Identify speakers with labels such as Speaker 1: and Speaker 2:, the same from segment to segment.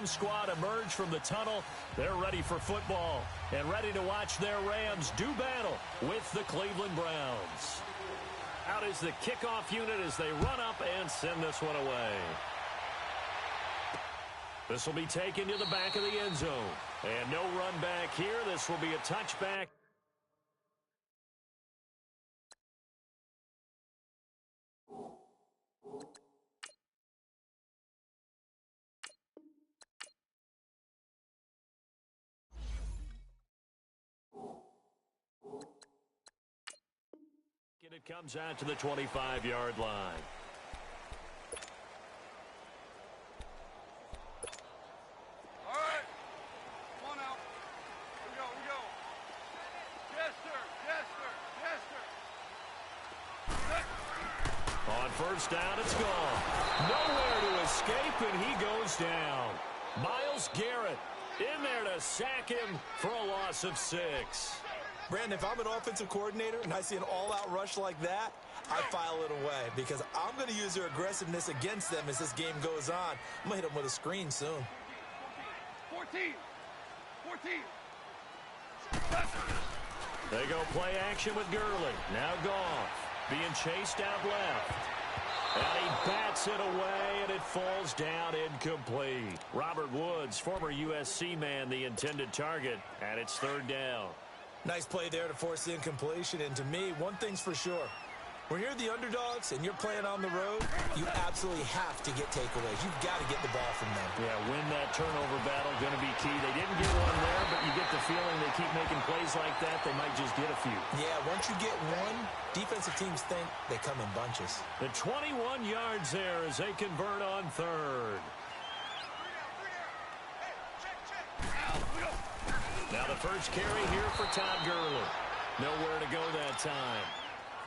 Speaker 1: home squad emerge from the tunnel. They're ready for football and ready to watch their Rams do battle with the Cleveland Browns. Out is the kickoff unit as they run up and send this one away. This will be taken to the back of the end zone. And no run back here. This will be a touchback. And it comes out to the 25-yard line. First down, it's gone. Nowhere to escape, and he goes down. Myles Garrett in there to sack him for a loss of 6.
Speaker 2: Brandon, if I'm an offensive coordinator and I see an all-out rush like that, I file it away because I'm going to use their aggressiveness against them as this game goes on. I'm going to hit them with a screen soon.
Speaker 3: 14.
Speaker 1: They go play action with Gurley. Now Goff being chased out left. And he bats it away, and it falls down incomplete. Robert Woods, former USC man, the intended target, and it's third down.
Speaker 2: Nice play there to force the incompletion. And to me, one thing's for sure. When you're the underdogs and you're playing on the road, you absolutely have to get takeaways. You've got to get the ball from them.
Speaker 1: Yeah, win that turnover battle, going to be key. They didn't get one there, but you get the feeling they keep making plays like that, they might just get a few.
Speaker 2: Yeah, once you get one, defensive teams think they come in bunches.
Speaker 1: The 21 yards there as they convert on third. Now the first carry here for Todd Gurley. Nowhere to go that time.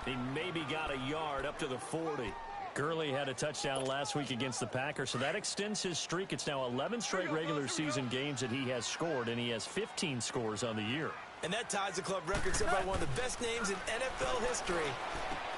Speaker 1: He maybe got a yard up to the 40. Gurley had a touchdown last week against the Packers, so that extends his streak. It's now 11 straight regular season games that he has scored, and he has 15 scores on the year.
Speaker 2: And that ties the club record set by one of the best names in NFL history,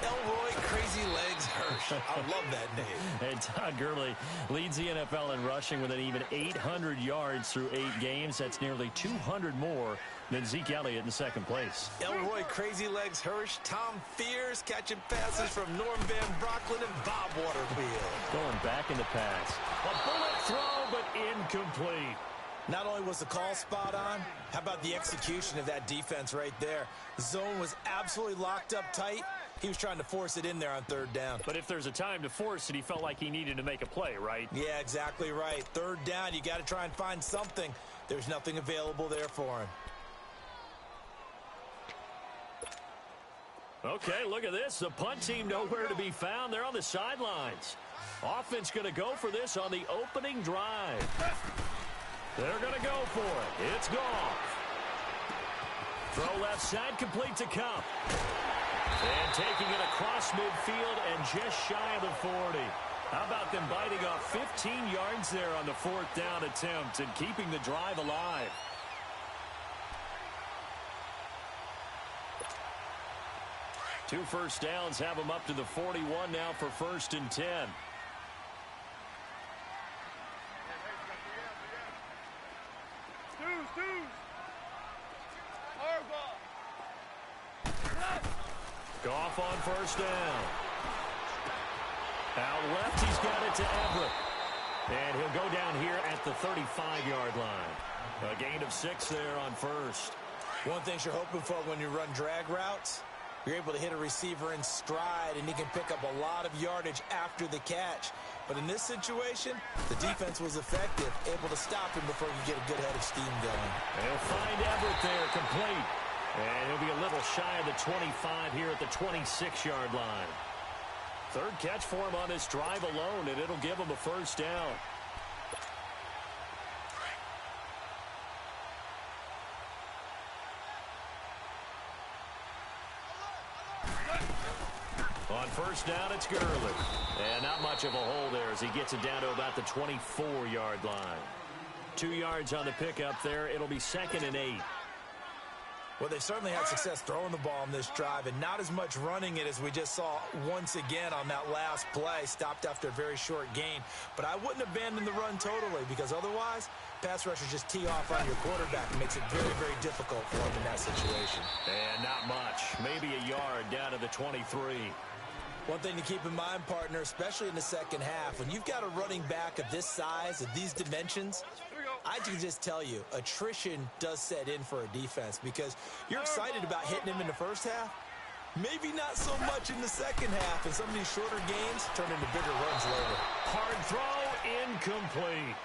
Speaker 2: Elroy Crazy Legs Hirsch. I love that name.
Speaker 1: And Todd Gurley leads the NFL in rushing with an even 800 yards through 8 games. That's nearly 200 more than Zeke Elliott in second place.
Speaker 2: Elroy Crazy Legs Hirsch, Tom Fears catching passes from Norm Van Brocklin and Bob Waterfield.
Speaker 1: Going back in the pass. A bullet throw, but incomplete.
Speaker 2: Not only was the call spot on, how about the execution of that defense right there? The zone was absolutely locked up tight. He was trying to force it in there on third down.
Speaker 1: But if there's a time to force it, he felt like he needed to make a play, right?
Speaker 2: Yeah, exactly right. Third down, you got to try and find something. There's nothing available there for him.
Speaker 1: Okay, look at this. The punt team nowhere to be found. They're on the sidelines. Offense going to go for this on the opening drive. They're going to go for it. It's Goff. Throw left side, complete to Kupp. And taking it across midfield and just shy of the 40. How about them biting off 15 yards there on the fourth down attempt and keeping the drive alive? Two first downs have them up to the 41 now for 1st and 10. Goff on first down. Out left, he's got it to Everett. And he'll go down here at the 35-yard line. A gain of 6 there on first.
Speaker 2: One thing you're hoping for when you run drag routes, you're able to hit a receiver in stride, and he can pick up a lot of yardage after the catch. But in this situation, the defense was effective, able to stop him before you get a good head of steam going.
Speaker 1: They'll find Everett there, complete. And he'll be a little shy of the 25 here at the 26-yard line. Third catch for him on this drive alone, and it'll give him a first down. On first down, it's Gurley. And not much of a hole there as he gets it down to about the 24-yard line. 2 yards on the pickup there. It'll be 2nd and 8.
Speaker 2: Well, they certainly had success throwing the ball in this drive and not as much running it as we just saw once again on that last play. Stopped after a very short gain. But I wouldn't abandon the run totally because otherwise, pass rushers just tee off on your quarterback. It makes it very, very difficult for him in that situation.
Speaker 1: And not much. Maybe a yard down to the 23.
Speaker 2: One thing to keep in mind, partner, especially in the second half, when you've got a running back of this size, of these dimensions, I can just tell you, attrition does set in for a defense because you're excited about hitting him in the first half. Maybe not so much in the second half, and some of these shorter gains turn into bigger runs later.
Speaker 1: Hard throw, incomplete.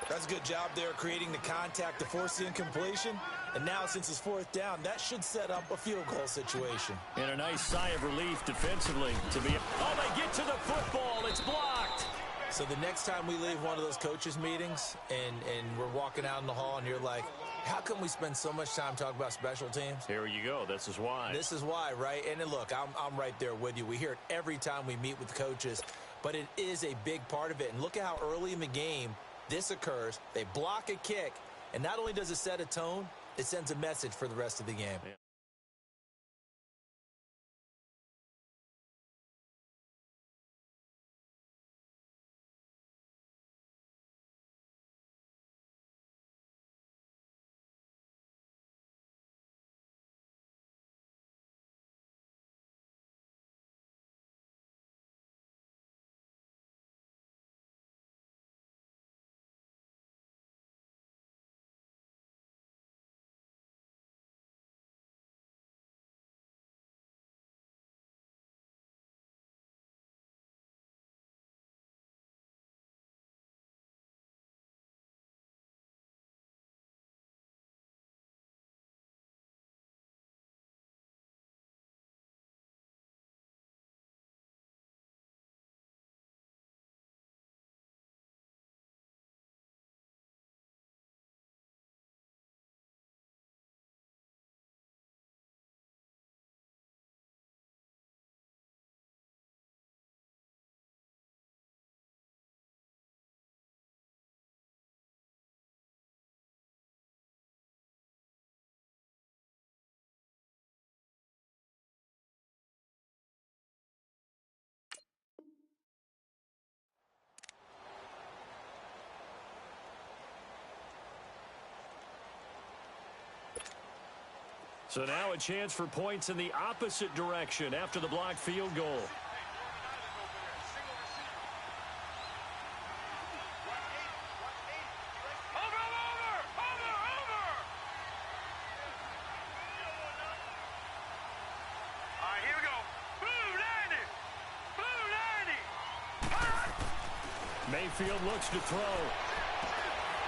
Speaker 2: That's a good job there creating the contact to force the incompletion. And now, since it's fourth down, that should set up a field goal situation.
Speaker 1: And a nice sigh of relief defensively to be... Oh, they get to the football. It's blocked.
Speaker 2: So the next time we leave one of those coaches' meetings and we're walking out in the hall and you're like, how come we spend so much time talking about special teams?
Speaker 1: Here you go. This is why.
Speaker 2: This is why, right? And then look, I'm right there with you. We hear it every time we meet with coaches, but it is a big part of it. And look at how early in the game this occurs. They block a kick, and not only does it set a tone, it sends a message for the rest of the game.
Speaker 1: Yeah. So now a chance for points in the opposite direction after the blocked field goal. Mayfield looks to throw.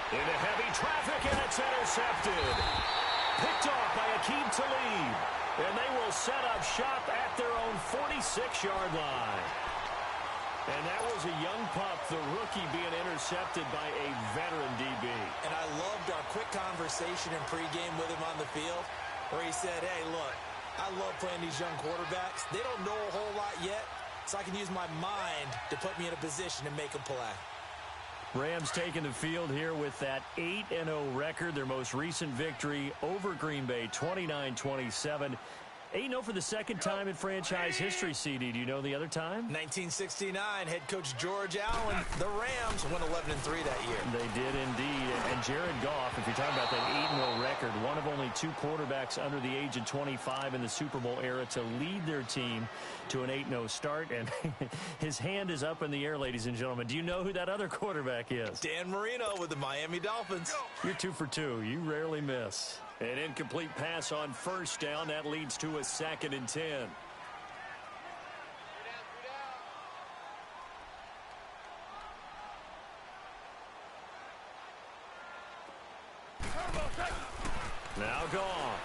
Speaker 1: Into heavy traffic, and it's intercepted. Picked off by Aqib Talib. And they will set up shop at their own 46-yard line. And that was a young pup, the rookie, being intercepted by a veteran DB.
Speaker 2: And I loved our quick conversation in pregame with him on the field where he said, hey, look, I love playing these young quarterbacks. They don't know a whole lot yet, so I can use my mind to put me in a position to make a play.
Speaker 1: Rams taking the field here with that 8-0 record, their most recent victory over Green Bay, 29-27. 8-0 for the second time in franchise history, CD. Do you know the other time?
Speaker 2: 1969, head coach George Allen. The Rams went 11-3 that year.
Speaker 1: They did indeed. And Jared Goff, if you're talking about that 8-0 record, one of only two quarterbacks under the age of 25 in the Super Bowl era to lead their team to an 8-0 start. And his hand is up in the air, ladies and gentlemen. Do you know who that other quarterback is?
Speaker 2: Dan Marino with the Miami Dolphins.
Speaker 1: You're 2 for 2. You rarely miss. An incomplete pass on first down. That leads to a 2nd and 10. Now Goff.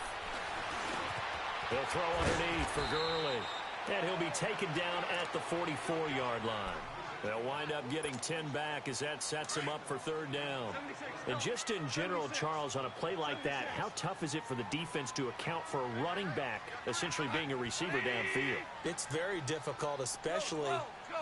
Speaker 1: He'll throw underneath for Gurley. And he'll be taken down at the 44-yard line. They'll wind up getting 10 back as that sets them up for 3rd down. And just in general, Charles, on a play like that, how tough is it for the defense to account for a running back essentially being a receiver downfield?
Speaker 2: It's very difficult, especially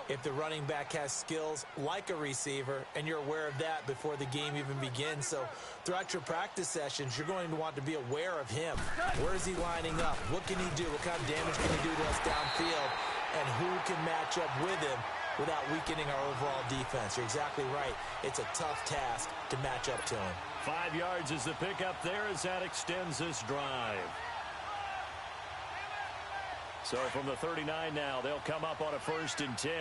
Speaker 2: if the running back has skills like a receiver, and you're aware of that before the game even begins. So throughout your practice sessions, you're going to want to be aware of him. Where is he lining up? What can he do? What kind of damage can he do to us downfield? And who can match up with him without weakening our overall defense? You're exactly right. It's a tough task to match up to him.
Speaker 1: 5 yards is the pickup there as that extends this drive. So from the 39 now, they'll come up on a 1st and 10.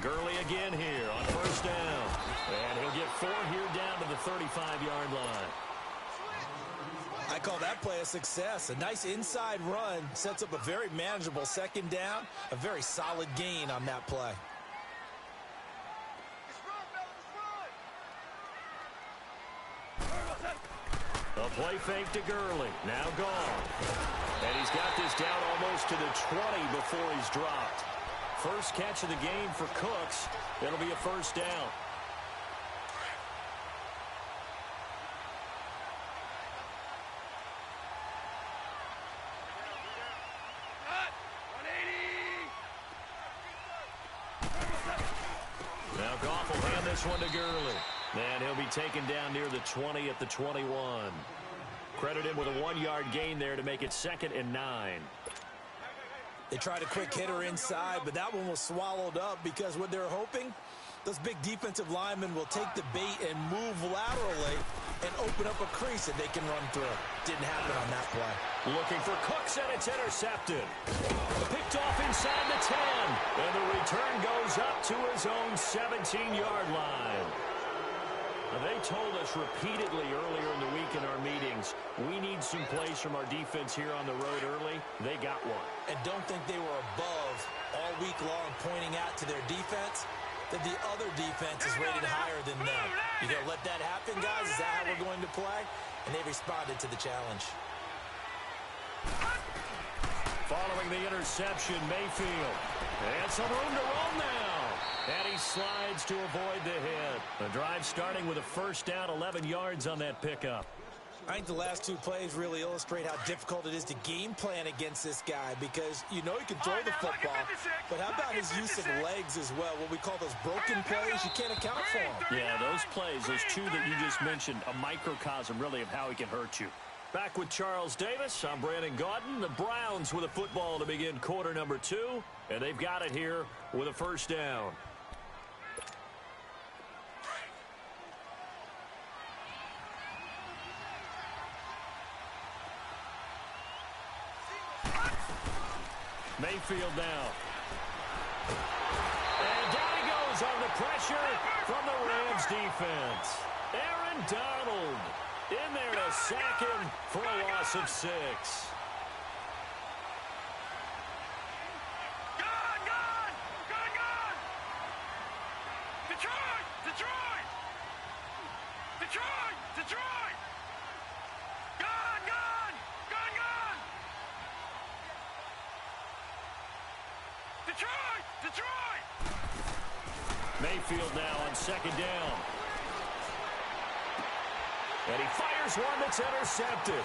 Speaker 1: Gurley again here on 1st down. And he'll get 4 here down to the 35-yard line.
Speaker 2: I call that play a success. A nice inside run sets up a very manageable 2nd down. A very solid gain on that play.
Speaker 1: A play fake to Gurley. Now gone. And he's got this down almost to the 20 before he's dropped. First catch of the game for Cooks. It'll be a 1st down. Now Goff will hand this one to Gurley. And he'll be taken down near the 20 at the 21. Credit him with a 1-yard gain there to make it 2nd and 9.
Speaker 2: They tried a quick hitter inside, but that one was swallowed up because what they're hoping, those big defensive linemen will take the bait and move laterally and open up a crease that they can run through. Didn't happen on that play.
Speaker 1: Looking for Cooks, and it's intercepted. Picked off inside the 10. And the return goes up to his own 17-yard line. Now, they told us repeatedly earlier in the week in our meetings, we need some plays from our defense here on the road early. They got one.
Speaker 2: And don't think they were above all week long pointing out to their defense that the other defense is rated higher than them. You gonna let that happen, guys? Is that how we're going to play? And they responded to the challenge.
Speaker 1: Following the interception, Mayfield. And some room to roll now. And he slides to avoid the hit. The drive starting with a 1st down, 11 yards on that pickup.
Speaker 2: I think the last 2 plays really illustrate how difficult it is to game plan against this guy because you know he can throw the football, but how about his use of legs as well? What we call those broken plays, you can't account for them.
Speaker 1: Yeah, those plays, those 2 that you just mentioned, a microcosm really of how he can hurt you. Back with Charles Davis, I'm Brandon Gaudin. The Browns with a football to begin quarter number 2, and they've got it here with a 1st down. Mayfield now. And down he goes on the pressure from the Rams defense. Aaron Donald in there to sack him for a loss of 6. Mayfield now on 2nd down. And he fires one that's intercepted.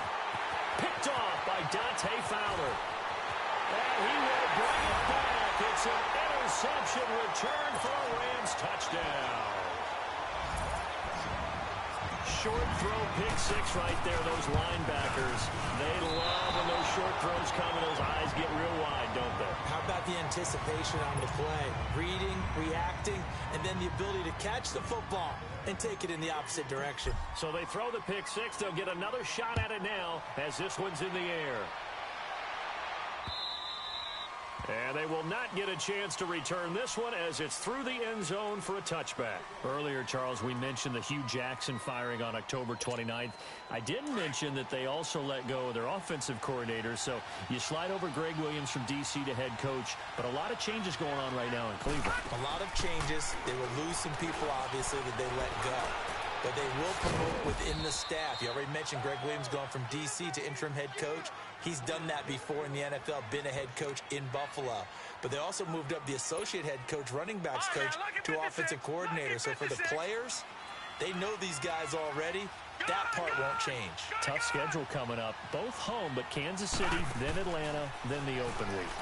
Speaker 1: Picked off by Dante Fowler. And he will bring it back. It's an interception return for a Rams touchdown. Short throw, pick 6 right there. Those linebackers, they love when those short throws come and those eyes get real wide, don't they?
Speaker 2: How about the anticipation on the play? Reading, reacting, and then the ability to catch the football and take it in the opposite direction.
Speaker 1: So they throw the pick 6. They'll get another shot at it now as this one's in the air. And they will not get a chance to return this one as it's through the end zone for a touchback. Earlier, Charles, we mentioned the Hugh Jackson firing on October 29th. I didn't mention that they also let go of their offensive coordinator. So you slide over Greg Williams from D.C. to head coach. But a lot of changes going on right now in Cleveland.
Speaker 2: A lot of changes. They will lose some people, obviously, that they let go. but they will promote within the staff. You already mentioned Greg Williams going from D.C. to interim head coach. He's done that before in the NFL, been a head coach in Buffalo. But they also moved up the associate head coach, running backs coach, to offensive coordinator. So for the players, they know these guys already. That part won't change.
Speaker 1: Tough schedule coming up. Both home, but Kansas City, then Atlanta, then the open week.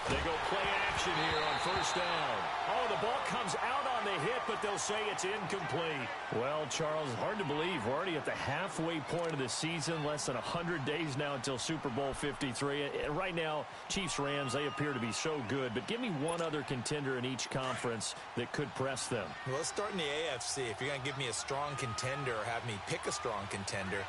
Speaker 1: They go play action here on first down. Oh, the ball comes out on the hit, but they'll say it's incomplete. Well, Charles, hard to believe. We're already at the halfway point of the season, less than 100 days now until Super Bowl 53. And right now, Chiefs-Rams, they appear to be so good. But give me one other contender in each conference that could press them.
Speaker 2: Well, let's start in the AFC. If you're going to give me a strong contender or have me pick a strong contender,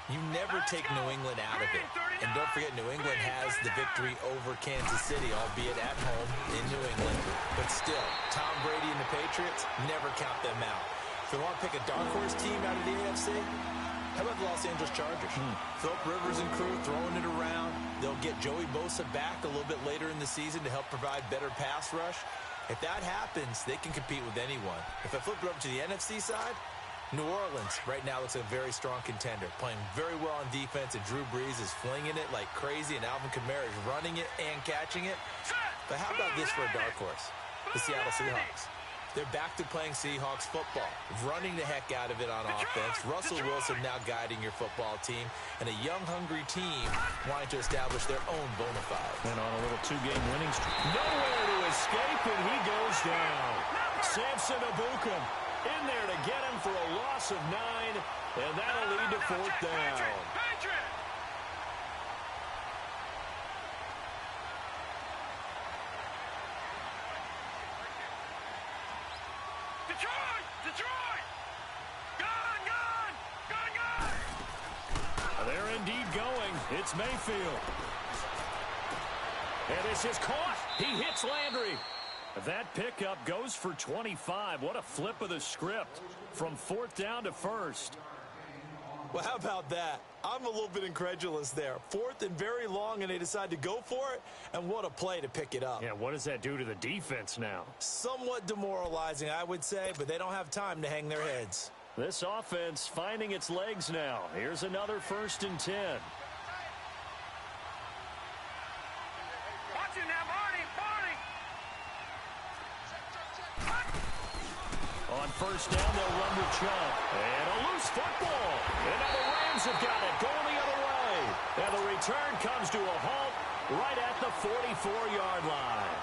Speaker 2: you never take New England out of it. And don't forget, New England has the victory over Kansas City, albeit at home in New England. But still, Tom Brady and the Patriots, never count them out. If you want to pick a dark horse team out of the AFC, how about the Los Angeles Chargers? Philip Rivers and crew throwing it around. They'll get Joey Bosa back a little bit later in the season to help provide better pass rush. If that happens, they can compete with anyone. If I flip it over to the NFC side, New Orleans right now looks like a very strong contender, playing very well on defense, and Drew Brees is flinging it like crazy, and Alvin Kamara is running it and catching it. But how about this for a dark horse? The Seattle Seahawks. They're back to playing Seahawks football, running the heck out of it on offense. Russell Wilson now guiding your football team, and a young, hungry team wanting to establish their own bona fides.
Speaker 1: And on a little two-game winning streak. Nowhere to escape, and he goes down. Samson Ebukam in there to get him for a loss of 9, and that'll lead to fourth down.
Speaker 3: Detroit! Gone!
Speaker 1: They're indeed going. It's Mayfield. And this is caught. He hits Landry. That pickup goes for 25. What a flip of the script from fourth down to first.
Speaker 2: Well, how about that? I'm a little bit incredulous there. Fourth and very long, and they decide to go for it, and what a play to pick it up.
Speaker 1: Yeah, what does that do to the defense now?
Speaker 2: Somewhat demoralizing, I would say, but they don't have time to hang their heads.
Speaker 1: This offense finding its legs now. Here's another 1st and 10.
Speaker 3: Watch it now, Barney!
Speaker 1: On first down, they'll run with Chubb. And a loose football. And now the Rams have got it going the other way. And the return comes to a halt right at the 44-yard line.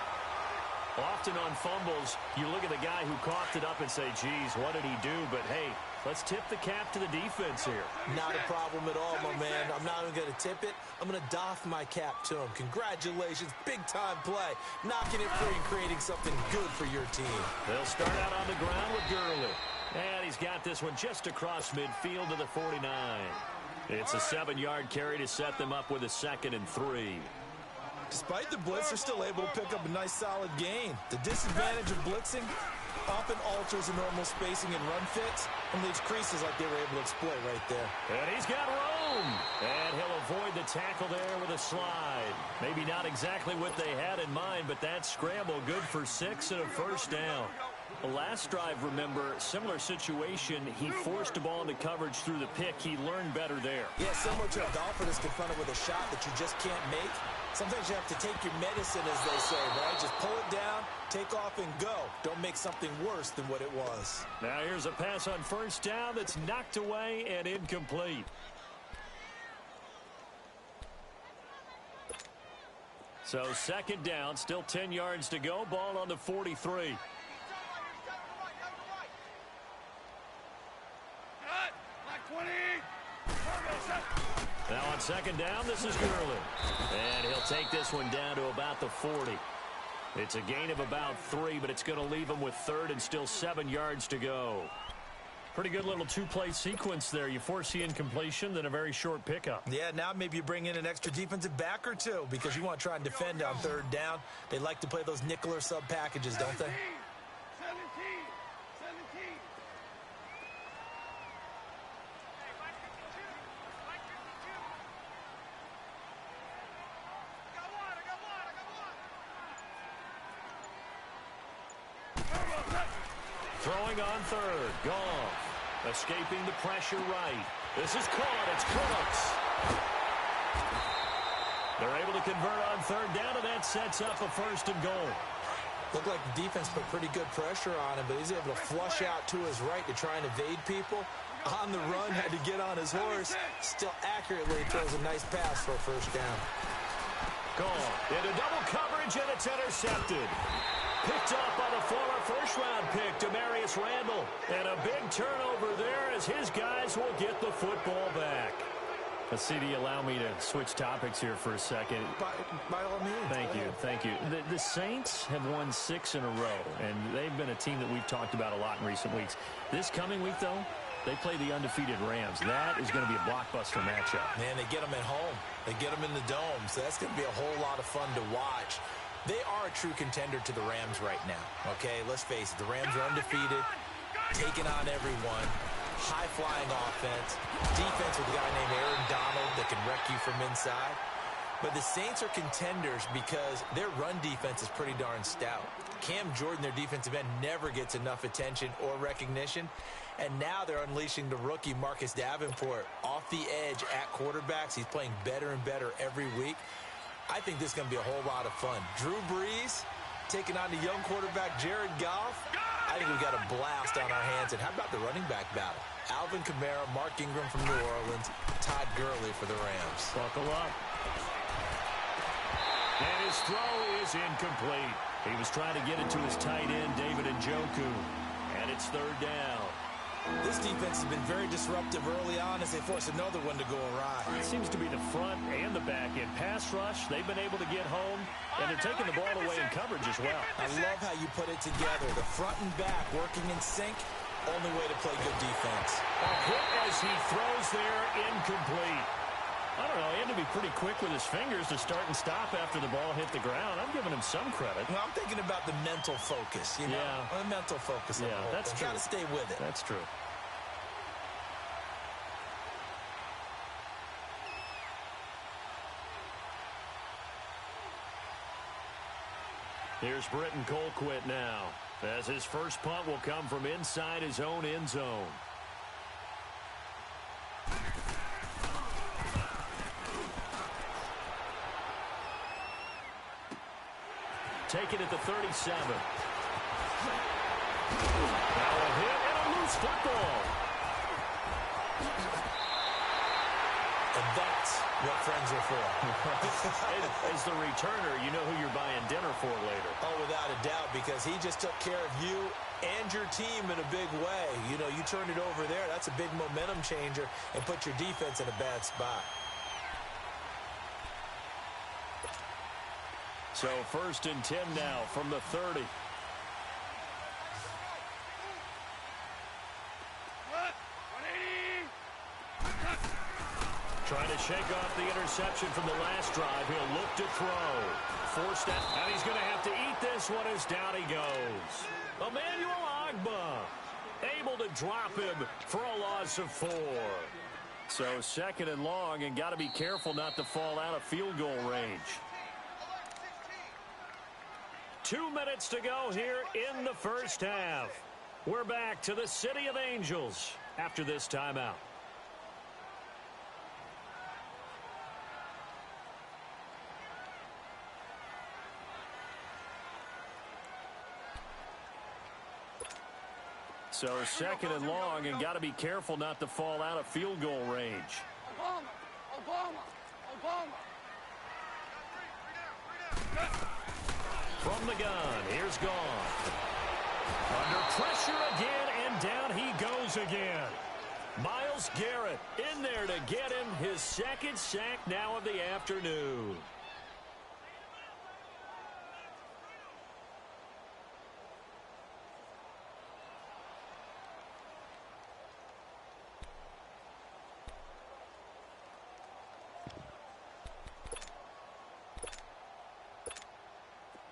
Speaker 1: Often on fumbles, you look at the guy who coughed it up and say, geez, what did he do? But, hey, let's tip the cap to the defense here.
Speaker 2: Not a problem at all, my man. I'm not even going to tip it. I'm going to doff my cap to him. Congratulations. Big-time play. Knocking it free and creating something good for your team.
Speaker 1: They'll start out on the ground with Gurley. And he's got this one just across midfield to the 49. It's a 7-yard carry to set them up with a 2nd and 3.
Speaker 2: Despite the blitz, they're still able to pick up a nice, solid gain. The disadvantage of blitzing often alters the normal spacing and run fits and leaves creases like they were able to exploit right there.
Speaker 1: And he's got room. And he'll avoid the tackle there with a slide. Maybe not exactly what they had in mind, but that scramble good for 6 and a first down. The last drive, remember, similar situation. He forced the ball into coverage through the pick. He learned better there.
Speaker 2: Yeah, similar to a golfer that's confronted with a shot that you just can't make. Sometimes you have to take your medicine, as they say, right? Just pull it down, take off, and go. Don't make something worse than what it was.
Speaker 1: Now here's a pass on first down that's knocked away and incomplete. So 2nd down, still 10 yards to go. Ball on the 43. Now on 2nd down, this is Gurley. And he'll take this one down to about the 40. It's a gain of about 3, but it's going to leave him with 3rd and still 7 yards to go. Pretty good little two-play sequence there. You force the incompletion, then a very short pickup.
Speaker 2: Yeah, now maybe you bring in an extra defensive back or two because you want to try and defend on 3rd down. They like to play those nickel or sub packages, don't they?
Speaker 3: 17.
Speaker 1: Throwing on 3rd. Goff. Escaping the pressure right. This is caught. It's Cooks. They're able to convert on third down, and that sets up a first and goal.
Speaker 2: Looked like the defense put pretty good pressure on him, but he's able to flush out to his right to try and evade people. On the run, had to get on his horse. Still accurately throws a nice pass for a first down.
Speaker 1: Gone into double coverage, and it's intercepted. Picked up by the former first-round pick, Demarius Randall. And a big turnover there as his guys will get the football back. CD, allow me to switch topics here for a second.
Speaker 2: By all means.
Speaker 1: Thank you. The Saints have won 6 in a row, and they've been a team that we've talked about a lot in recent weeks. This coming week, though, they play the undefeated Rams. That is going to be a blockbuster matchup.
Speaker 2: Man, they get them at home. They get them in the dome, so that's going to be a whole lot of fun to watch. They are a true contender to the Rams right now, okay? Let's face it, the Rams are undefeated, taking on everyone. High-flying offense, defense with a guy named Aaron Donald that can wreck you from inside. But the Saints are contenders because their run defense is pretty darn stout. Cam Jordan, their defensive end, never gets enough attention or recognition. And now they're unleashing the rookie Marcus Davenport off the edge at quarterbacks. He's playing better and better every week. I think this is going to be a whole lot of fun. Drew Brees taking on the young quarterback Jared Goff. I think we've got a blast on our hands. And how about the running back battle? Alvin Kamara, Mark Ingram from New Orleans, Todd Gurley for the Rams.
Speaker 1: Buckle up. And his throw is incomplete. He was trying to get it to his tight end, David Njoku. And it's third down.
Speaker 2: This defense has been very disruptive early on as they force another one to go awry.
Speaker 1: It seems to be the front and the back end. Pass rush, they've been able to get home, and they're taking the ball away in coverage as well.
Speaker 2: I love how you put it together. The front and back working in sync. Only way to play good defense.
Speaker 1: A hit as he throws there, incomplete. I don't know, he had to be pretty quick with his fingers to start and stop after the ball hit the ground. I'm giving him some credit.
Speaker 2: Well, I'm thinking about the mental focus, you know?
Speaker 1: Yeah.
Speaker 2: The mental focus.
Speaker 1: Yeah, that's true.
Speaker 2: Got to stay with it.
Speaker 1: That's true. Here's Britton Colquitt now, as his first punt will come from inside his own end zone. Taken at the 37. Now a hit and a loose football.
Speaker 2: And that's what friends are for.
Speaker 1: As the returner, you know who you're buying dinner for later.
Speaker 2: Oh, without a doubt, because he just took care of you and your team in a big way. You know, you turned it over there. That's a big momentum changer and put your defense in a bad spot.
Speaker 1: So 1st and 10 now from the 30. Trying to shake off the interception from the last drive. He'll look to throw. Forced out, and he's going to have to eat this one as down he goes. Emmanuel Ogbah able to drop him for a loss of 4. So 2nd and long, and got to be careful not to fall out of field goal range. 2 minutes to go here in the first half. We're back to the City of Angels after this timeout. So 2nd and long, and got to be careful not to fall out of field goal range. Obama. From the gun, here's Goff. Under pressure again, and down he goes again. Myles Garrett in there to get him his 2nd sack now of the afternoon.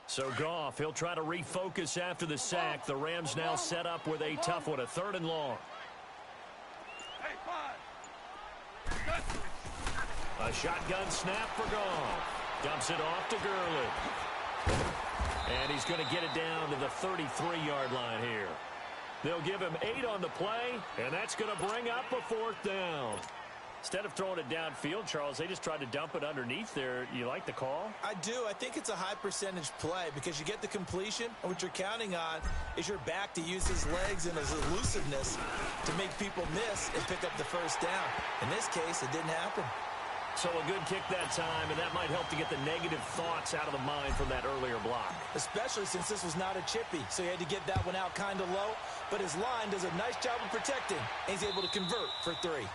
Speaker 1: So Goff, he'll try to refocus after the sack. The Rams now set up with a tough one, a 3rd and long. A shotgun snap for Goff. Dumps it off to Gurley. And he's going to get it down to the 33-yard line here. They'll give him 8 on the play, and that's going to bring up a 4th down. Instead of throwing it downfield, Charles, they just tried to dump it underneath there. You like the call?
Speaker 2: I do. I think it's a high percentage play because you get the completion, and what you're counting on is your back to use his legs and his elusiveness to make people miss and pick up the 1st down. In this case, it didn't happen.
Speaker 1: So a good kick that time, and that might help to get the negative thoughts out of the mind from that earlier block.
Speaker 2: Especially since this was not a chippy, so he had to get that one out kind of low. But his line does a nice job of protecting, and he's able to convert for 3.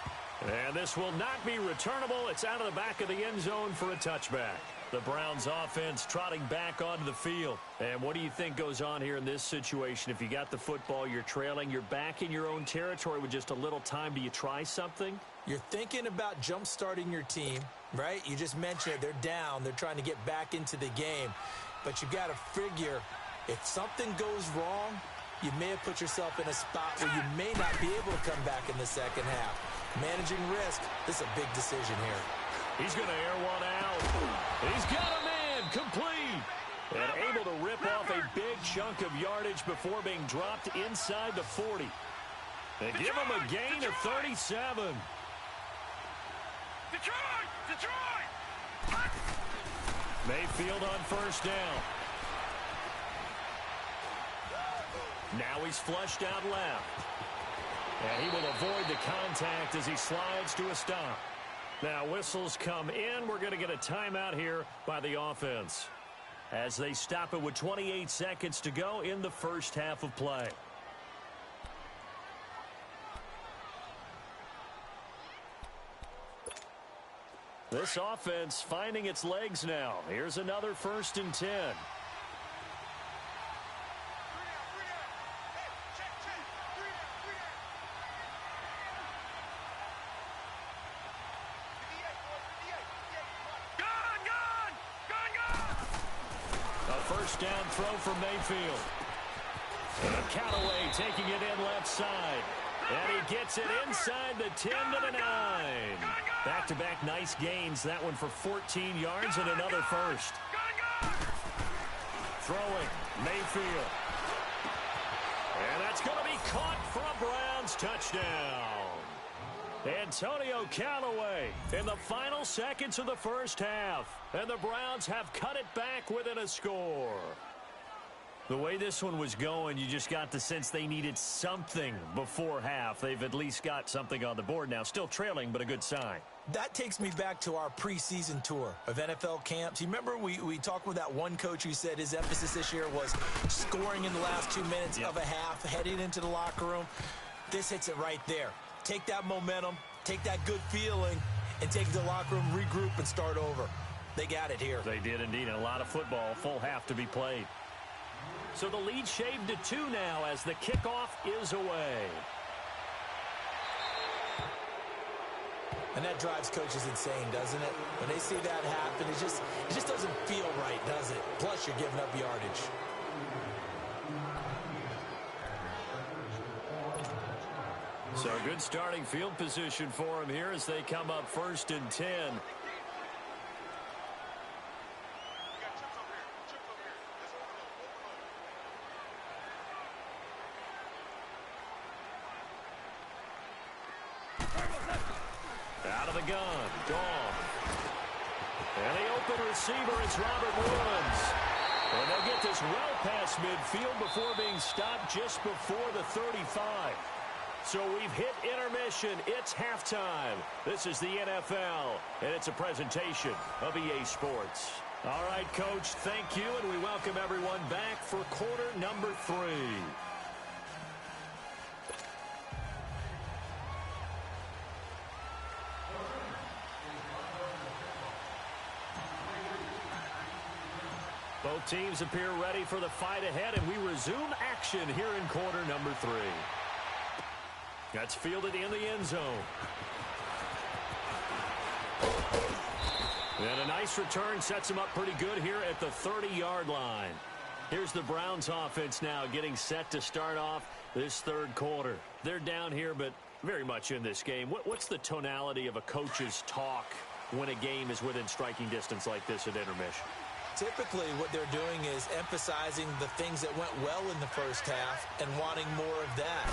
Speaker 1: And this will not be returnable. It's out of the back of the end zone for a touchback. The Browns offense trotting back onto the field. And what do you think goes on here in this situation? If you got the football, you're trailing, you're back in your own territory with just a little time. Do you try something?
Speaker 2: You're thinking about jump-starting your team, right? You just mentioned it. They're down. They're trying to get back into the game. But you got to figure if something goes wrong, you may have put yourself in a spot where you may not be able to come back in the second half. Managing risk, this is a big decision here.
Speaker 1: He's going to air one out. He's got a man complete. And able to rip off a big chunk of yardage before being dropped inside the 40. They give him a gain of 37.
Speaker 3: Detroit!
Speaker 1: Mayfield on 1st down. Now he's flushed out left. And he will avoid the contact as he slides to a stop. Now whistles come in. We're going to get a timeout here by the offense as they stop it with 28 seconds to go in the 1st half of play. This offense finding its legs now. Here's another 1st and 10. Down throw for Mayfield. And Callaway taking it in left side. And he gets it inside the 10 to the 9. Back-to-back nice gains. That one for 14 yards and another 1st. Throwing Mayfield. And that's going to be caught for a Browns touchdown. Antonio Callaway in the final seconds of the 1st half. And the Browns have cut it back within a score. The way this one was going, you just got the sense they needed something before half. They've at least got something on the board now. Still trailing, but a good sign.
Speaker 2: That takes me back to our preseason tour of NFL camps. You remember we talked with that one coach who said his emphasis this year was scoring in the last 2 minutes of a half, heading into the locker room. This hits it right there. Take that momentum, take that good feeling, and take it to the locker room, regroup, and start over. They got it here.
Speaker 1: They did indeed. A lot of football, full half to be played. So the lead shaved to 2 now as the kickoff is away.
Speaker 2: And that drives coaches insane, doesn't it? When they see that happen, it just doesn't feel right, does it? Plus, you're giving up yardage.
Speaker 1: So a good starting field position for him here as they come up 1st and 10. Out of the gun, Goff. And the open receiver, it's Robert Woods. And they'll get this well past midfield before being stopped just before the 35. So we've hit intermission. It's halftime. This is the NFL, and it's a presentation of EA Sports. All right, Coach, thank you, and we welcome everyone back for quarter number 3. Both teams appear ready for the fight ahead, and we resume action here in quarter number 3. That's fielded in the end zone. And a nice return sets him up pretty good here at the 30-yard line. Here's the Browns offense now getting set to start off this 3rd quarter. They're down here, but very much in this game. What's the tonality of a coach's talk when a game is within striking distance like this at intermission?
Speaker 2: Typically, what they're doing is emphasizing the things that went well in the first half and wanting more of that.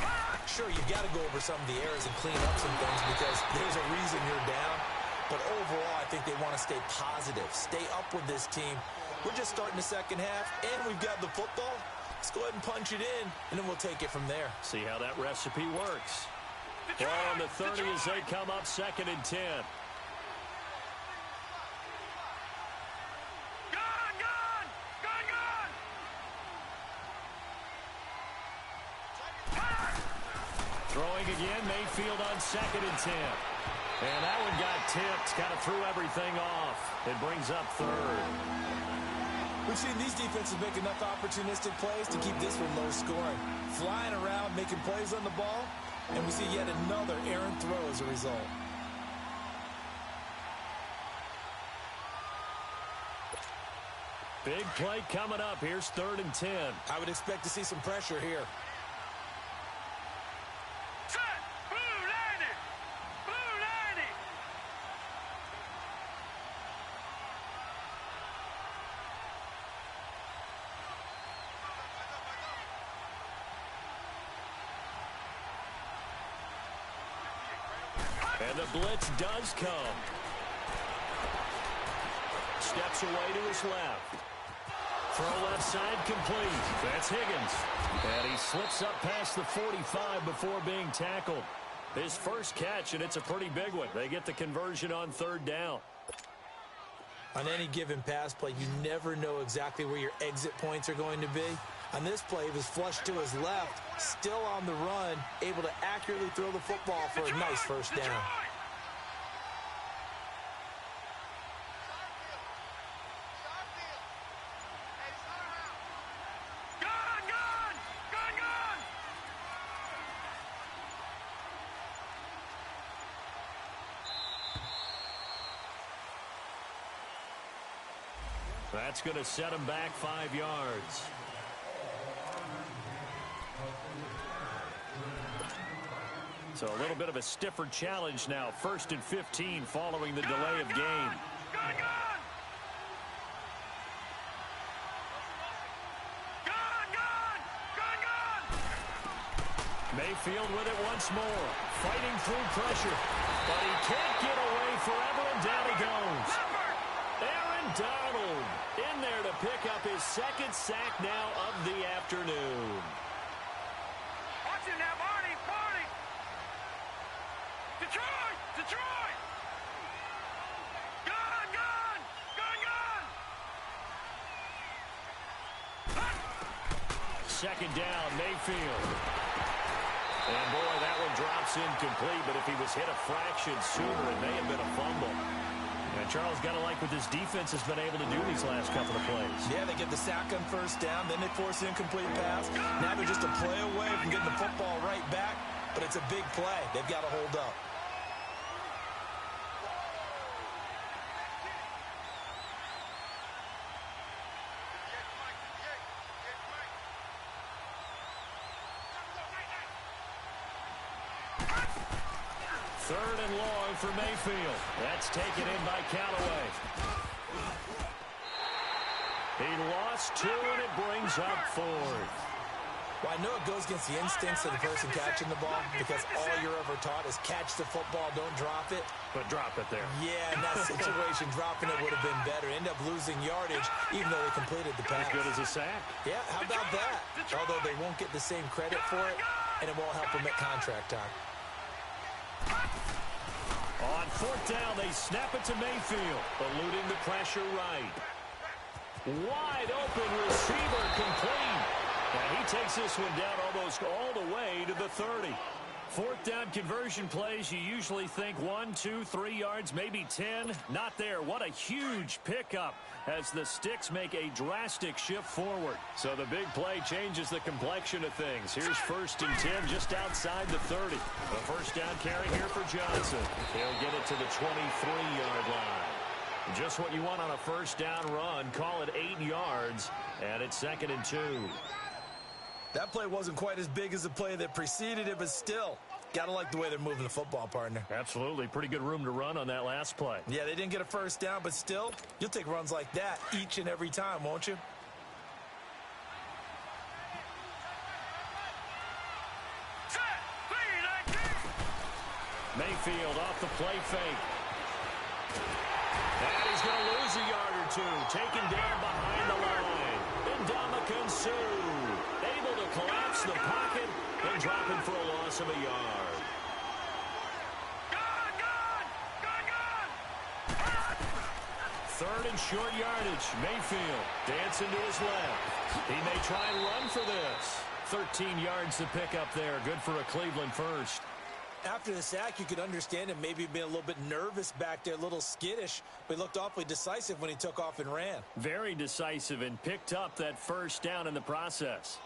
Speaker 2: Sure, you've got to go over some of the errors and clean up some things because there's a reason you're down. But overall, I think they want to stay positive, stay up with this team. We're just starting the second half, and we've got the football. Let's go ahead and punch it in, and then we'll take it from there.
Speaker 1: See how that recipe works. Ball on the 30 as they come up 2nd and 10. Throwing again, Mayfield on 2nd and 10. And that one got tipped, kind of threw everything off. It brings up 3rd.
Speaker 2: We've seen these defenses make enough opportunistic plays to keep this one low scoring. Flying around, making plays on the ball, and we see yet another errant throw as a result.
Speaker 1: Big play coming up. Here's 3rd and 10.
Speaker 2: I would expect to see some pressure here.
Speaker 1: And the blitz does come. Steps away to his left. Throw left side complete. That's Higgins. And he slips up past the 45 before being tackled. His first catch, and it's a pretty big one. They get the conversion on 3rd down.
Speaker 2: On any given pass play, you never know exactly where your exit points are going to be. On this play, he was flushed to his left, still on the run, able to accurately throw the football for a nice first down.
Speaker 1: That's going to set him back 5 yards. So a little bit of a stiffer challenge now. 1st and 15 following the delay of game. Mayfield with it once more. Fighting through pressure. But he can't get away forever, and down he goes. Aaron Donald in there to pick up his 2nd sack now of the afternoon.
Speaker 3: Watch it now, Barney, Barney. Detroit, Detroit. Gun, gun, gun, gun.
Speaker 1: 2nd down, Mayfield. And boy, that one drops incomplete, but if he was hit a fraction sooner, it may have been a fumble. And Charles, got to like what this defense has been able to do these last couple of plays.
Speaker 2: Yeah, they get the sack on 1st down, then they force the incomplete pass. Now they're just a play away from getting the football right back, but it's a big play. They've got to hold up.
Speaker 1: Third and long for Mayfield. That's taken in by Callaway. He lost 2, and it brings up 4th.
Speaker 2: Well, I know it goes against the instincts of the person catching the ball because all you're ever taught is catch the football, don't drop it.
Speaker 1: But drop it there.
Speaker 2: Yeah, in that situation, dropping it would have been better. End up losing yardage, even though they completed the pass.
Speaker 1: As good as a sack.
Speaker 2: Yeah, how about that? Although they won't get the same credit for it, and it won't help them at contract time.
Speaker 1: On 4th down, they snap it to Mayfield, eluding the pressure right. Wide open receiver complete. And he takes this one down almost all the way to the 30. 4th down conversion plays, you usually think 1, 2, 3 yards, maybe 10. Not there. What a huge pickup as the Sticks make a drastic shift forward. So the big play changes the complexion of things. Here's 1st and 10 just outside the 30. The 1st down carry here for Johnson. He'll get it to the 23-yard line. Just what you want on a 1st down run. Call it 8 yards, and it's 2nd and 2.
Speaker 2: That play wasn't quite as big as the play that preceded it, but still, Gotta like the way they're moving the football, partner.
Speaker 1: Absolutely. Pretty good room to run on that last play.
Speaker 2: Yeah, they didn't get a first down, but still, you'll take runs like that each and every time, won't you?
Speaker 1: Mayfield off the play fake. And he's going to lose a yard or two. Taken down behind the line. Ndamukong Suh able to collapse the pocket and drop him for a loss of a yard. Third and short yardage. Mayfield dancing to his left. He may try and run for this. 13 yards to pick up there. Good for a Cleveland first.
Speaker 2: After the sack, you could understand him maybe being a little bit nervous back there, a little skittish, but he looked awfully decisive when he took off and ran.
Speaker 1: Very decisive and picked up that first down in the process.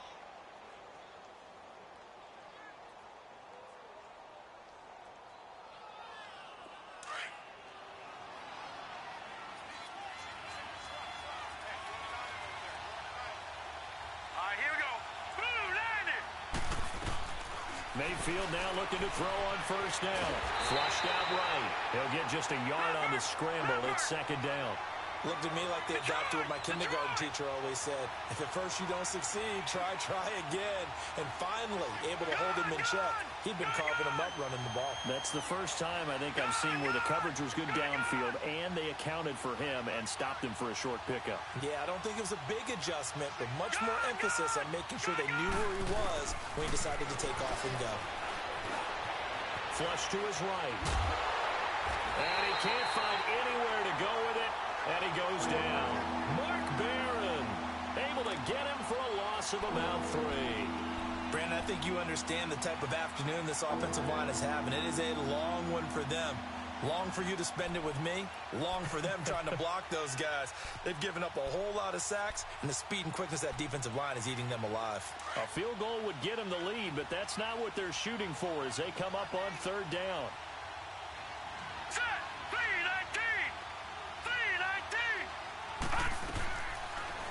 Speaker 1: Mayfield now looking to throw on first down. Flushed out right. He'll get just a yard on the scramble. It's second down.
Speaker 2: Looked at me like they adopted what my kindergarten teacher always said. If at first you don't succeed, try again. And finally, able to hold him in check. He'd been carving him up running the ball.
Speaker 1: That's the first time I think I've seen where the coverage was good downfield and they accounted for him and stopped him for a short pickup.
Speaker 2: Yeah, I don't think it was a big adjustment, but much more emphasis on making sure they knew where he was when he decided to take off and go.
Speaker 1: Flush to his right. And he can't find anywhere to go with it. And he goes down. Mark Barron able to get him for a loss of about 3.
Speaker 2: Brandon, I think you understand the type of afternoon this offensive line is having. It is a long one for them. Long for you to spend it with me. Long for them trying to block those guys. They've given up a whole lot of sacks, and the speed and quickness of that defensive line is eating them alive.
Speaker 1: A field goal would get them the lead, but that's not what they're shooting for as they come up on third down.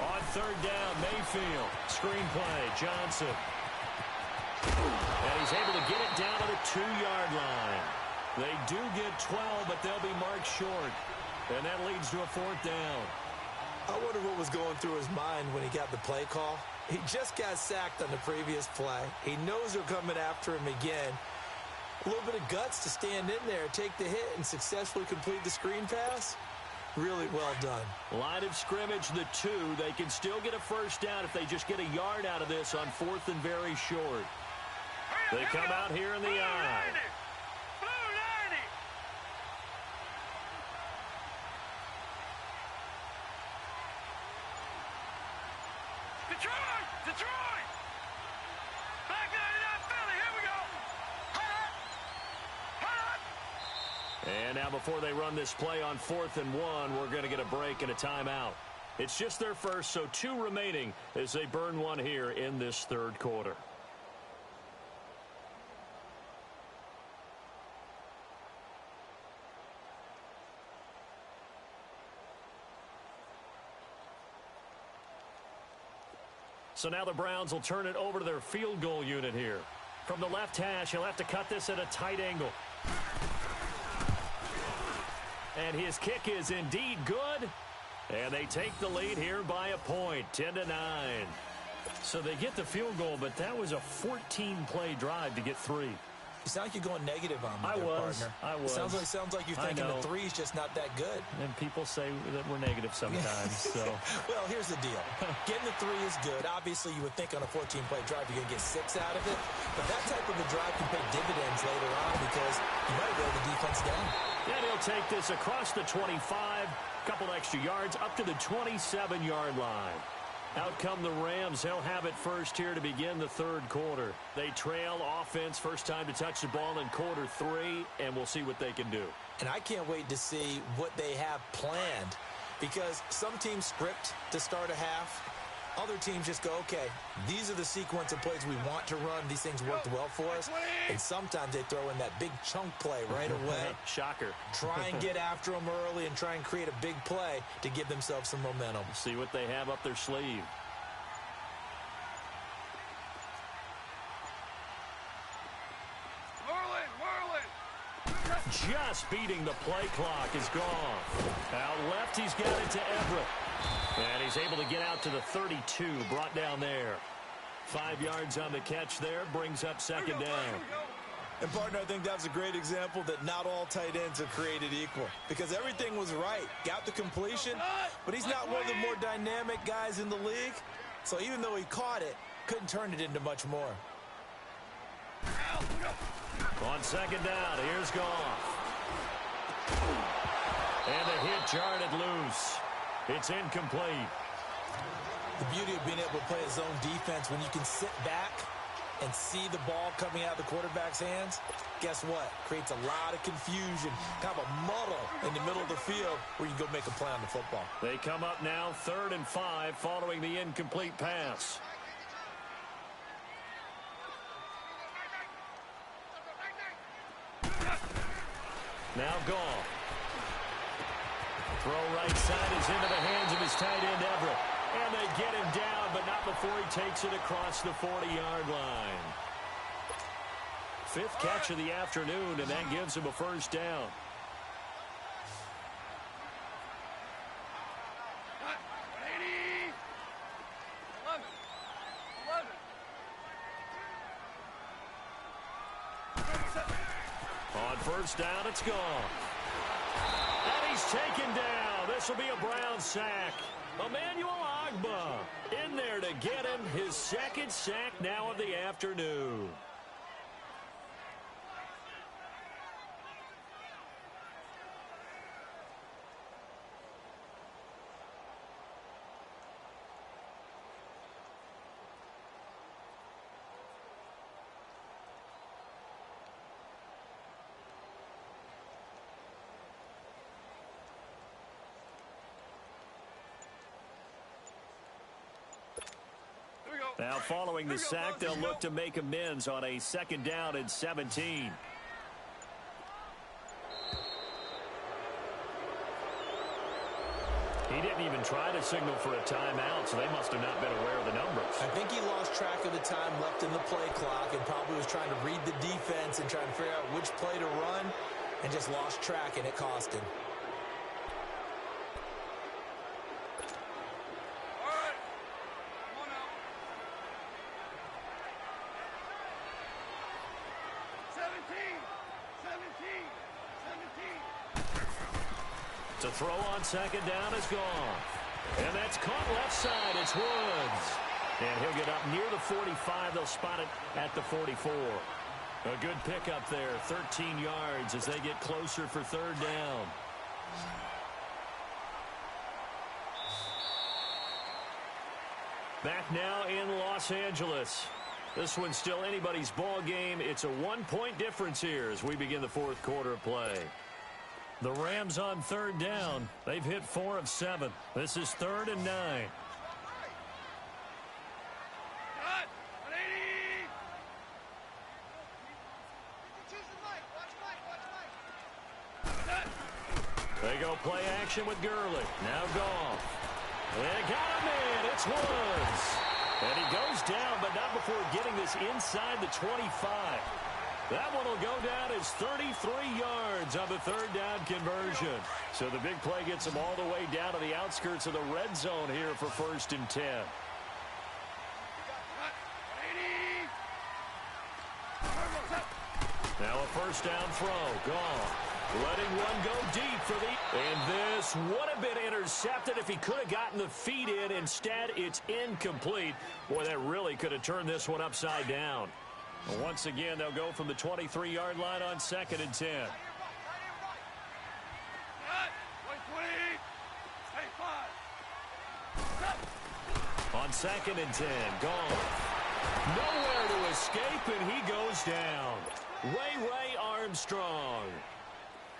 Speaker 1: On third down, Mayfield. Screen play, Johnson. And he's able to get it down to the 2-yard line. They do get 12, but they'll be marked short. And that leads to a fourth down.
Speaker 2: I wonder what was going through his mind when he got the play call. He just got sacked on the previous play. He knows they're coming after him again. A little bit of guts to stand in there, take the hit, and successfully complete the screen pass. Really well done.
Speaker 1: Line of scrimmage, the 2. They can still get a first down if they just get a yard out of this on fourth and very short. They come out here in the I.
Speaker 3: Detroit! Back there, Philly, here we go!
Speaker 1: And now before they run this play on 4th and 1, we're going to get a break and a timeout. It's just their first, so 2 remaining as they burn one here in this third quarter. So now the Browns will turn it over to their field goal unit here. From the left hash, he'll have to cut this at a tight angle. And his kick is indeed good. And they take the lead here by a point, 10-9. So they get the field goal, but that was a 14-play drive to get 3.
Speaker 2: You sound like you're going negative on me partner.
Speaker 1: I was.
Speaker 2: Sounds like you're thinking the 3's just not that good.
Speaker 1: And people say that we're negative sometimes. So.
Speaker 2: Well, here's the deal. Getting the 3 is good. Obviously, you would think on a 14-play drive you're going to get 6 out of it. But that type of a drive can pay dividends later on because you might wear the defense down.
Speaker 1: And he'll take this across the 25, couple extra yards, up to the 27-yard line. Out come the Rams. They'll have it first here to begin the third quarter. They trail offense, first time to touch the ball in quarter 3, and we'll see what they can do.
Speaker 2: And I can't wait to see what they have planned because some teams script to start a half. Other teams just go, okay, these are the sequence of plays we want to run. These things worked well for us. And sometimes they throw in that big chunk play right away.
Speaker 1: Shocker.
Speaker 2: Try and get after them early and try and create a big play to give themselves some momentum.
Speaker 1: See what they have up their sleeve.
Speaker 3: Early
Speaker 1: just beating the play clock is gone. Out left, he's got it to Everett. And he's able to get out to the 32, brought down there. 5 yards on the catch there, brings up second down.
Speaker 2: And, partner, I think that's a great example that not all tight ends are created equal. Because everything was right. Got the completion, but he's not one of the more dynamic guys in the league. So even though he caught it, couldn't turn it into much more.
Speaker 1: On second down, here's Goff. And the hit jarred it loose. It's incomplete.
Speaker 2: The beauty of being able to play a zone defense when you can sit back and see the ball coming out of the quarterback's hands, guess what? Creates a lot of confusion, kind of a muddle in the middle of the field where you can go make a play on the football.
Speaker 1: They come up now 3rd and 5 following the incomplete pass. Now Goff. Throw right side is into the hands of his tight end, Everett. And they get him down, but not before he takes it across the 40-yard line. 5th catch of the afternoon, and that gives him a first down. On first down, it's gone. And he's taken down. This will be a Brown sack. Emmanuel Ogbah in there to get him his 2nd sack now of the afternoon. Now, following the sack, they'll look to make amends on a 2nd down and 17. He didn't even try to signal for a timeout, so they must have not been aware of the numbers.
Speaker 2: I think he lost track of the time left in the play clock and probably was trying to read the defense and trying to figure out which play to run and just lost track, and it cost him.
Speaker 1: To throw on 2nd down is gone. And that's caught left side. It's Woods. And he'll get up near the 45. They'll spot it at the 44. A good pickup there. 13 yards as they get closer for 3rd down. Back now in Los Angeles. This one's still anybody's ball game. It's a 1-point difference here as we begin the 4th quarter of play. The Rams on 3rd down. They've hit 4 of 7. This is 3rd and 9. They go play action with Gurley. Now Goff. They got him in. It's Woods. And he goes down, but not before getting this inside the 25. That one will go down as 33 yards on the 3rd down conversion. So the big play gets him all the way down to the outskirts of the red zone here for 1st and 10. Now a 1st down throw. Gone. Letting one go deep for the... And this would have been intercepted if he could have gotten the feet in. Instead, it's incomplete. Boy, that really could have turned this one upside down. Once again, they'll go from the 23-yard line on 2nd and 10. On 2nd and 10, gone. Nowhere to escape, and he goes down. Ray Armstrong.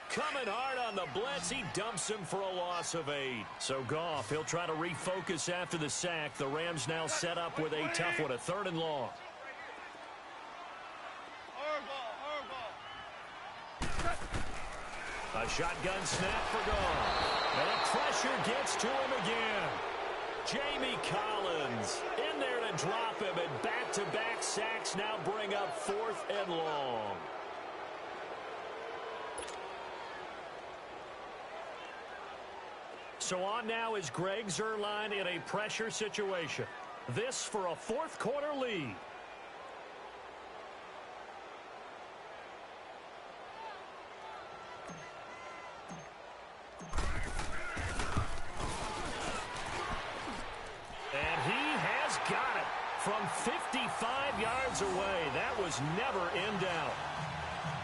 Speaker 1: Coming hard on the blitz, he dumps him for a loss of 8. So Goff, he'll try to refocus after the sack. The Rams now set up with a tough one, a 3rd and long. A shotgun snap for Goff. And the pressure gets to him again. Jamie Collins in there to drop him, and back-to-back sacks now bring up 4th and long. So on now is Greg Zuerlein in a pressure situation. This for a fourth quarter lead. And he has got it from 55 yards away. That was never in doubt.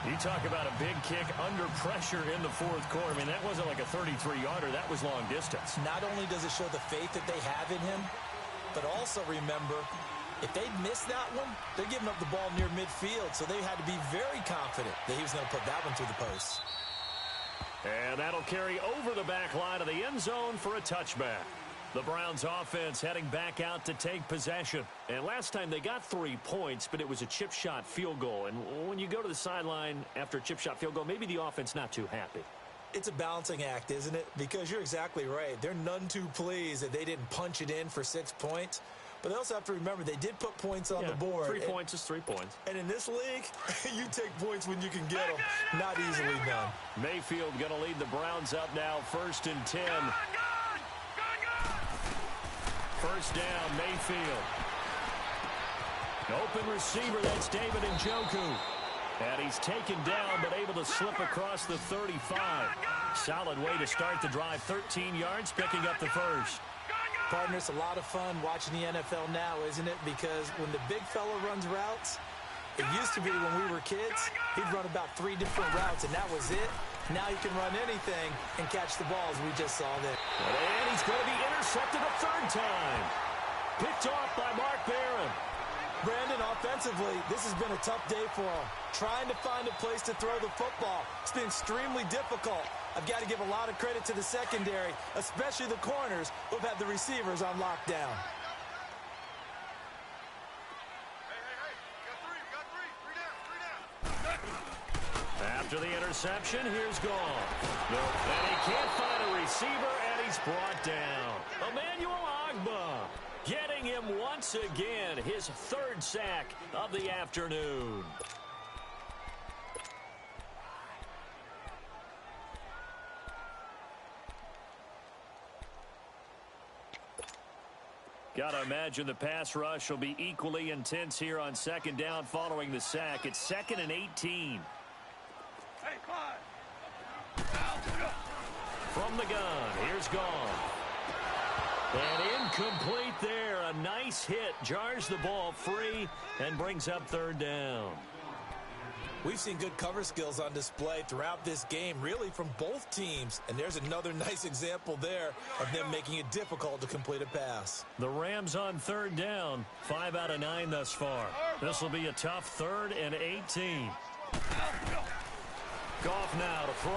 Speaker 1: You talk about a big kick under pressure in the fourth quarter. I mean, that wasn't like a 33-yarder. That was long distance.
Speaker 2: Not only does it show the faith that they have in him, but also remember, if they miss that one, they're giving up the ball near midfield, so they had to be very confident that he was going to put that one through the post.
Speaker 1: And that'll carry over the back line of the end zone for a touchback. The Browns offense heading back out to take possession. And last time they got 3 points, but it was a chip shot field goal. And when you go to the sideline after a chip shot field goal, maybe the offense not too happy.
Speaker 2: It's a balancing act, isn't it? Because you're exactly right. They're none too pleased that they didn't punch it in for 6 points. But they also have to remember they did put points on the board.
Speaker 1: 3 points is 3 points.
Speaker 2: And in this league, you take points when you can get them. Not easily done.
Speaker 1: Mayfield going to lead the Browns up now, 1st and 10. First down, Mayfield. Open receiver, that's David Njoku. And he's taken down, but able to slip across the 35. Solid way to start the drive. 13 yards, picking up the first.
Speaker 2: Partner, it's a lot of fun watching the NFL now, isn't it? Because when the big fella runs routes, it used to be when we were kids, he'd run about 3 different routes, and that was it. Now he can run anything and catch the ball, as we just saw there.
Speaker 1: And he's going to be intercepted a 3rd time. Picked off by Mark Barron.
Speaker 2: Brandon, offensively, this has been a tough day for him. Trying to find a place to throw the football. It's been extremely difficult. I've got to give a lot of credit to the secondary, especially the corners who have had the receivers on lockdown.
Speaker 1: After the interception, here's Gone. And he can't find a receiver, and he's brought down. Emmanuel Ogbah getting him once again, his 3rd sack of the afternoon. Got to imagine the pass rush will be equally intense here on 2nd down following the sack. It's 2nd and 18. From the gun, here's Gone. And incomplete there. A nice hit. Jars the ball free and brings up 3rd down.
Speaker 2: We've seen good cover skills on display throughout this game, really from both teams. And there's another nice example there of them making it difficult to complete a pass.
Speaker 1: The Rams on 3rd down, 5 out of 9 thus far. This will be a tough 3rd and 18. Goff now to throw.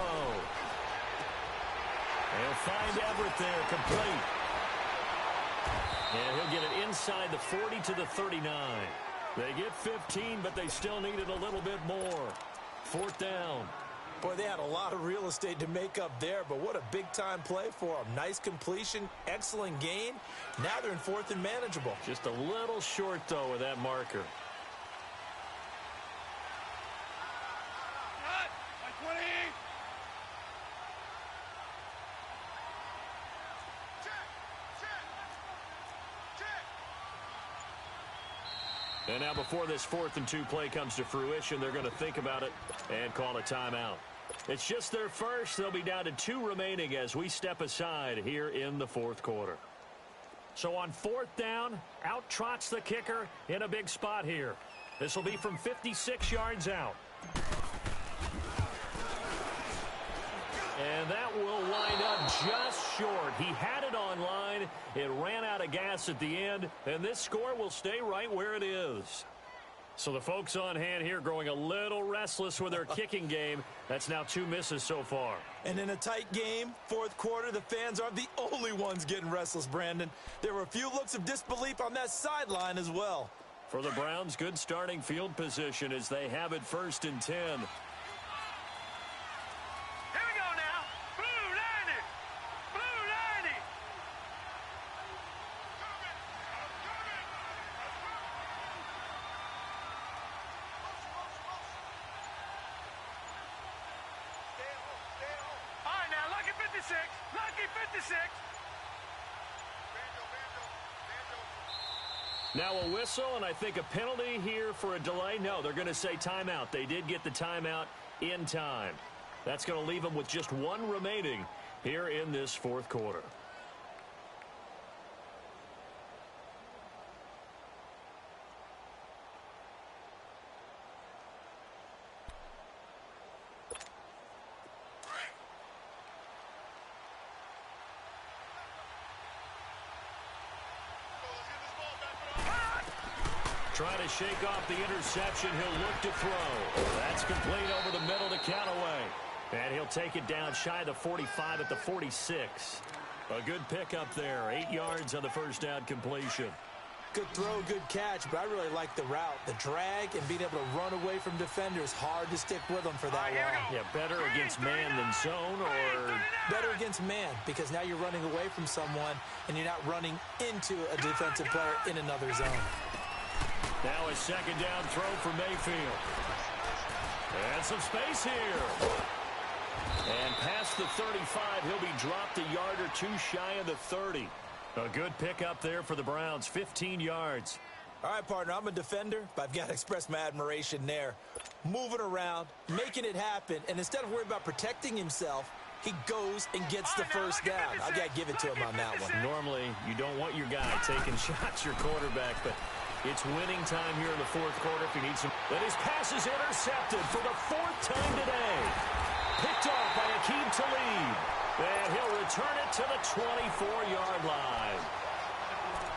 Speaker 1: He'll find Everett there, complete. And he'll get it inside the 40 to the 39. They get 15, but they still needed a little bit more. 4th down.
Speaker 2: Boy, they had a lot of real estate to make up there, but what a big-time play for them. Nice completion, excellent gain. Now they're in 4th and manageable.
Speaker 1: Just a little short, though, with that marker. And now before this 4th and 2 play comes to fruition, they're going to think about it and call a timeout. It's just their first. They'll be down to 2 remaining as we step aside here in the 4th quarter. So on 4th down, out trots the kicker in a big spot here. This will be from 56 yards out. And that will wind up just short. He had it on line. It ran out of gas at the end, and this score will stay right where it is. So the folks on hand here growing a little restless with their kicking game. That's now 2 misses so far.
Speaker 2: And in a tight game, 4th quarter, the fans aren't the only ones getting restless, Brandon. There were a few looks of disbelief on that sideline as well.
Speaker 1: For the Browns, good starting field position as they have it 1st and 10.
Speaker 3: 56. Lucky 56.
Speaker 1: Now a whistle, and I think a penalty here for a delay. No, they're going to say timeout. They did get the timeout in time. That's going to leave them with just one remaining here in this fourth quarter. Trying to shake off the interception. He'll look to throw. That's complete over the middle to Callaway. And he'll take it down shy of the 45 at the 46. A good pickup there. 8 yards on the first down completion.
Speaker 2: Good throw, good catch, but I really like the route. The drag and being able to run away from defenders. Hard to stick with them for that long.
Speaker 1: Yeah, better against man than zone, or
Speaker 2: better against man, because now you're running away from someone and you're not running into a defensive player in another zone.
Speaker 1: Now a second down throw for Mayfield. And some space here. And past the 35, he'll be dropped a yard or two shy of the 30. A good pickup there for the Browns, 15 yards.
Speaker 2: All right, partner, I'm a defender, but I've got to express my admiration there. Moving around, making it happen, and instead of worrying about protecting himself, he goes and gets the first down. I've got to give it to him on that one.
Speaker 1: Normally, you don't want your guy taking shots, your quarterback, but it's winning time here in the fourth quarter if he needs some. But his pass is intercepted for the 4th time today. Picked off by Aqib Talib. And he'll return it to the 24-yard line.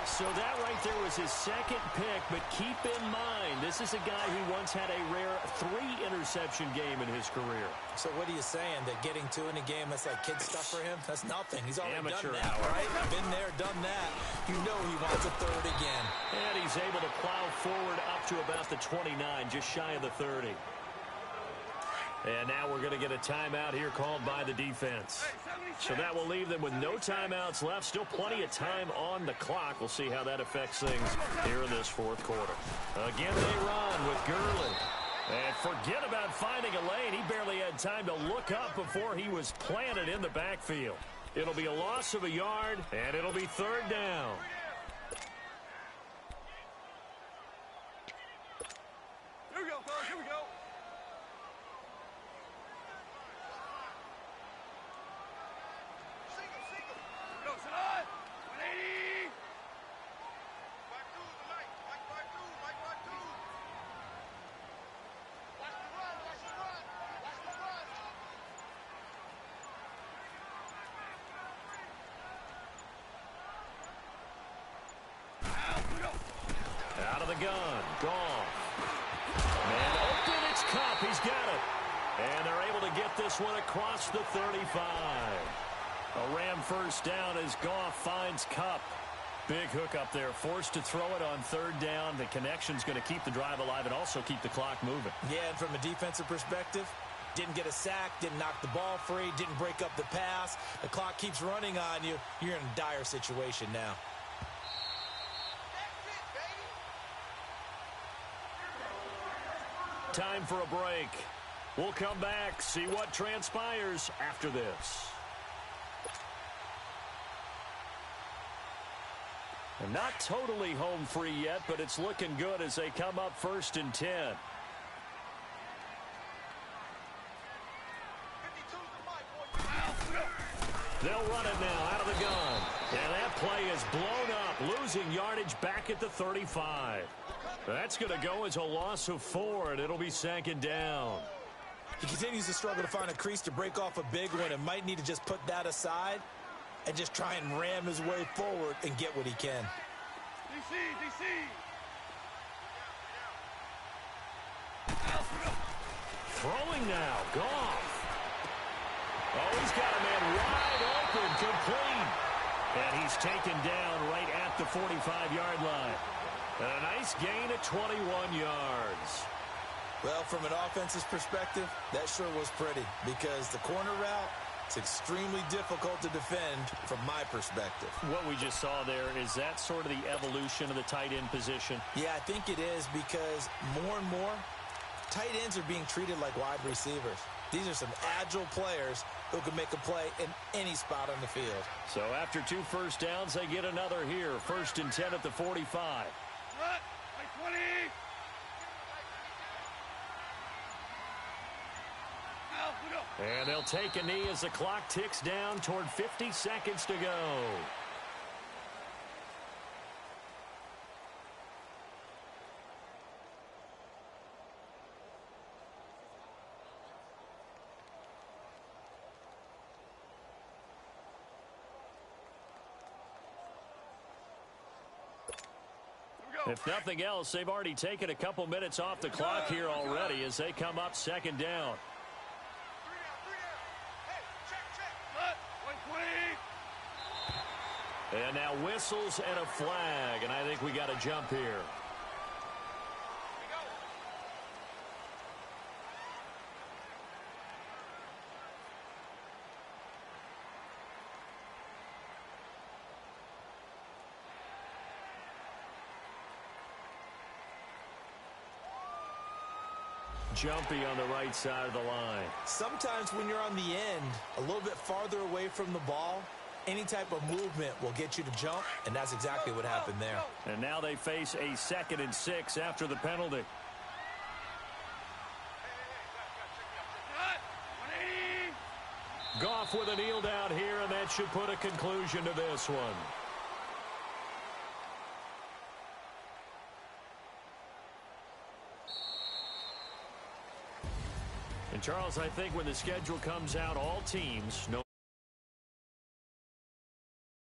Speaker 1: So that right there was his second pick, but keep in mind, this is a guy who once had a rare 3-interception game in his career.
Speaker 2: So what are you saying, that getting 2 in a game, that's like kid stuff for him? That's nothing. He's already
Speaker 1: Amateur
Speaker 2: done that,
Speaker 1: hour.
Speaker 2: right? Been there, done that. You know he wants a 3rd again.
Speaker 1: And he's able to plow forward up to about the 29, just shy of the 30. And now we're going to get a timeout here called by the defense. So that will leave them with no timeouts left. Still plenty of time on the clock. We'll see how that affects things here in this fourth quarter. Again, they run with Gurley. And forget about finding a lane. He barely had time to look up before he was planted in the backfield. It'll be a loss of a yard, and it'll be 3rd down.
Speaker 3: Here we go, fellas. Here we go. Go, Salon. 180. Mike 2 tonight. Mike 2. Mike 2. Watch the run. Watch the run. Watch the run.
Speaker 1: Out of the gun. Goff. Man open. It's Kupp. He's got it. And they're able to get this one across the 35. A Ram first down as Goff finds Kupp. Big hook up there. Forced to throw it on 3rd down. The connection's going to keep the drive alive and also keep the clock moving.
Speaker 2: Yeah, and from a defensive perspective, didn't get a sack, didn't knock the ball free, didn't break up the pass. The clock keeps running on you. You're in a dire situation now.
Speaker 1: Time for a break. We'll come back, see what transpires after this. And not totally home free yet, but it's looking good as they come up 1st and 10. They'll run it now out of the gun. And that play is blown up, losing yardage back at the 35. That's going to go as a loss of 4, and it'll be 2nd down.
Speaker 2: He continues to struggle to find a crease to break off a big one and might need to just put that aside and just try and ram his way forward and get what he can.
Speaker 3: DC.
Speaker 1: Throwing now, Goff. Oh, he's got a man wide open, complete. And he's taken down right at the 45-yard line. And a nice gain of 21 yards.
Speaker 2: Well, from an offense's perspective, that sure was pretty because the corner route, it's extremely difficult to defend from my perspective.
Speaker 1: What we just saw there, is that sort of the evolution of the tight end position?
Speaker 2: Yeah, I think it is because more and more, tight ends are being treated like wide receivers. These are some agile players who can make a play in any spot on the field.
Speaker 1: So after 2 first downs, they get another here. 1st and 10 at the 45.
Speaker 3: Cut. Like 20. Now, put up.
Speaker 1: And they'll take a knee as the clock ticks down toward 50 seconds to go. If nothing else, they've already taken a couple minutes off the clock here already as they come up 2nd down.
Speaker 3: 3 down. Hey, check. Cut. 120.
Speaker 1: And now whistles and a flag, and I think we got a jump here.
Speaker 3: We go.
Speaker 1: Jumpy on the right side of the line.
Speaker 2: Sometimes when you're on the end, a little bit farther away from the ball, any type of movement will get you to jump, and that's exactly what happened there.
Speaker 1: And now they face a 2nd and 6 after the penalty.
Speaker 3: Cut. 180.
Speaker 1: Goff with a kneel down here, and that should put a conclusion to this one. And Charles, I think when the schedule comes out, all teams, no